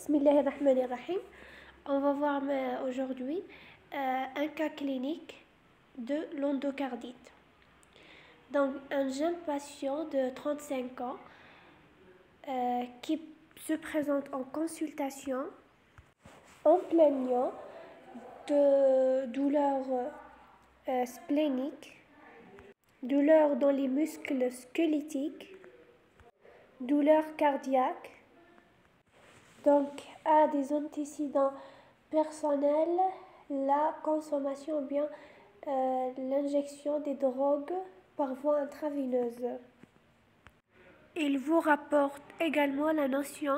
Bismillahirrahmanirrahim. On va voir aujourd'hui un cas clinique de l'endocardite. Donc, un jeune patient de 35 ans qui se présente en consultation en plaignant de douleurs spléniques, douleurs dans les muscles squelettiques, douleurs cardiaques. Donc, à des antécédents personnels, la consommation ou bien l'injection des drogues par voie intraveineuse. Il vous rapporte également la notion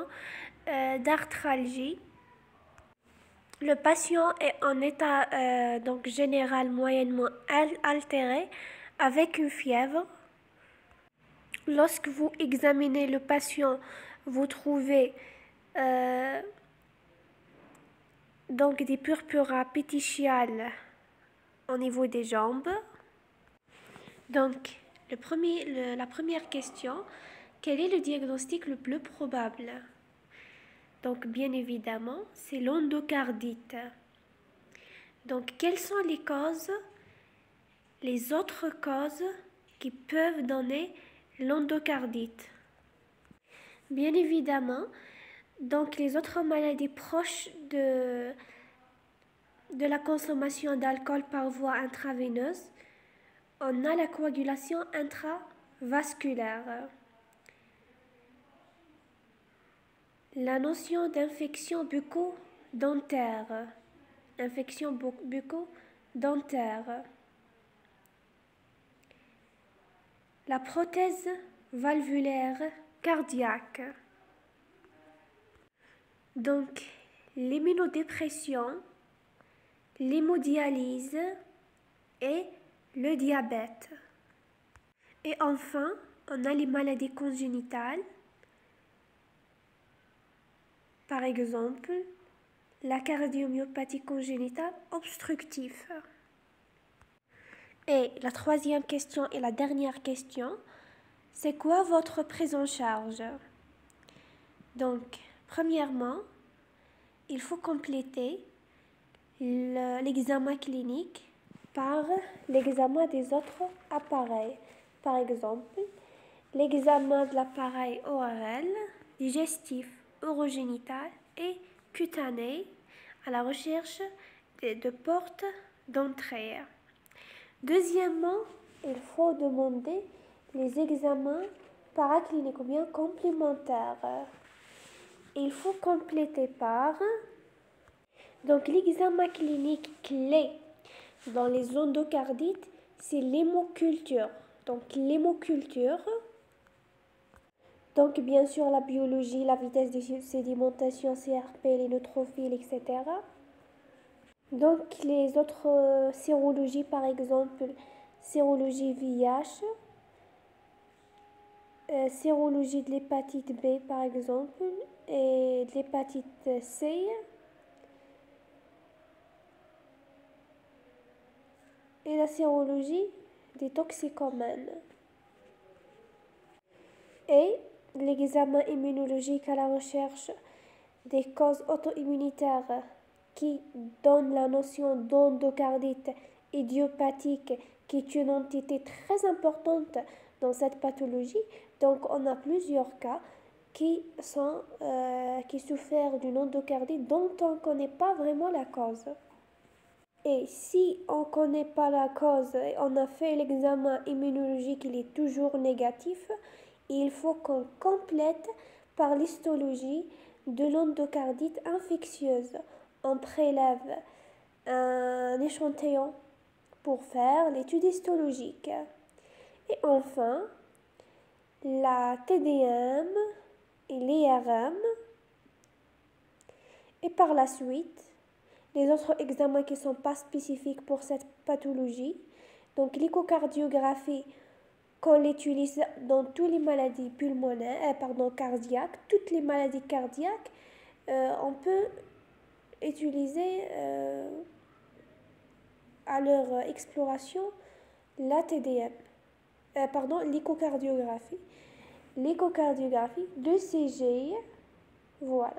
d'arthralgie. Le patient est en état donc général moyennement altéré avec une fièvre. Lorsque vous examinez le patient, vous trouvez donc des purpura péticiales au niveau des jambes. Donc, la première question, quel est le diagnostic le plus probable? Donc, bien évidemment, c'est l'endocardite. Donc, quelles sont les causes, les autres causes qui peuvent donner l'endocardite? Bien évidemment, donc les autres maladies proches de la consommation d'alcool par voie intraveineuse, on a la coagulation intravasculaire. La notion d'infection bucco-dentaire. Infection bucco-dentaire. La prothèse valvulaire cardiaque. Donc, l'immunodépression, l'hémodialyse et le diabète. Et enfin, on a les maladies congénitales, par exemple, la cardiomyopathie congénitale obstructive. Et la troisième question et la dernière question, c'est quoi votre prise en charge? Donc, premièrement, il faut compléter l'examen clinique par l'examen des autres appareils. Par exemple, l'examen de l'appareil ORL, digestif, urogénital et cutané à la recherche de portes d'entrée. Deuxièmement, il faut demander les examens paracliniques ou bien complémentaires. Il faut compléter par donc l'examen clinique clé dans les endocardites, c'est l'hémoculture. Donc l'hémoculture, donc bien sûr la biologie, la vitesse de sédimentation, CRP, les neutrophiles, etc. Donc les autres sérologies, par exemple, sérologie VIH, sérologie de l'hépatite B, par exemple, et de l'hépatite C. Et la sérologie des toxicomanes. Et l'examen immunologique à la recherche des causes auto-immunitaires qui donne la notion d'endocardite idiopathique, qui est une entité très importante dans cette pathologie. Donc on a plusieurs cas qui souffrent d'une endocardite dont on ne connaît pas vraiment la cause. Et si on ne connaît pas la cause et on a fait l'examen immunologique, il est toujours négatif, il faut qu'on complète par l'histologie de l'endocardite infectieuse. On prélève un échantillon pour faire l'étude histologique. Et enfin, la TDM et l'IRM. Et par la suite, les autres examens qui ne sont pas spécifiques pour cette pathologie, donc l'échocardiographie qu'on l'utilise dans toutes les maladies cardiaques, toutes les maladies cardiaques, on peut utiliser à leur exploration la TDM, l'échocardiographie, l'ECG, voilà.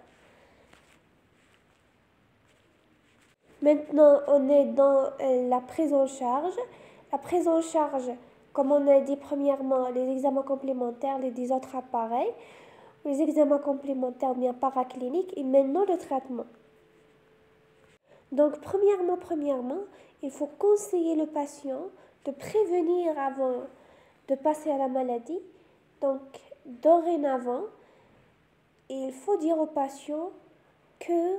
Maintenant, on est dans la prise en charge. La prise en charge, comme on a dit premièrement, les examens complémentaires, les 10 autres appareils, les examens complémentaires bien paracliniques et maintenant le traitement. Donc, premièrement, il faut conseiller le patient de prévenir avant de passer à la maladie. Donc, dorénavant, il faut dire au patient que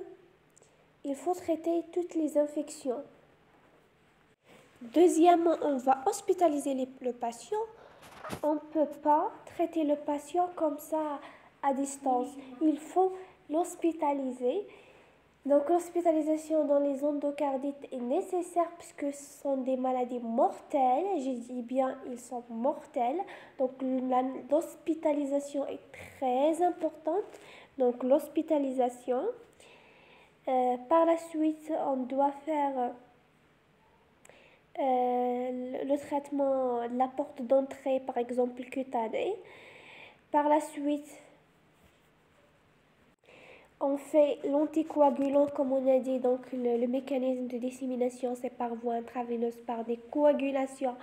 il faut traiter toutes les infections. Deuxièmement, on va hospitaliser le patient. On ne peut pas traiter le patient comme ça à distance. Il faut l'hospitaliser. Donc l'hospitalisation dans les endocardites est nécessaire puisque ce sont des maladies mortelles. Je dis bien, ils sont mortels. Donc l'hospitalisation est très importante. Donc l'hospitalisation. Par la suite, on doit faire le traitement de la porte d'entrée, par exemple cutanée. Par la suite, on fait l'anticoagulant, comme on a dit, donc le mécanisme de dissémination, c'est par voie intraveineuse, par des coagulations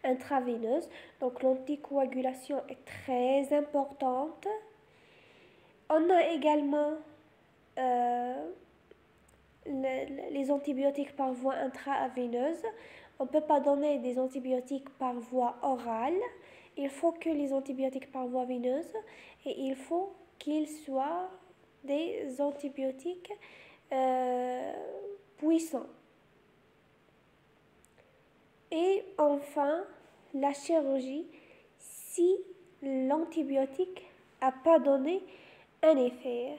intraveineuses. Donc l'anticoagulation est très importante. On a également les antibiotiques par voie intraveineuse. On ne peut pas donner des antibiotiques par voie orale. Il faut que les antibiotiques par voie veineuse et il faut qu'ils soient des antibiotiques puissants. Et enfin, la chirurgie, si l'antibiotique n'a pas donné un effet.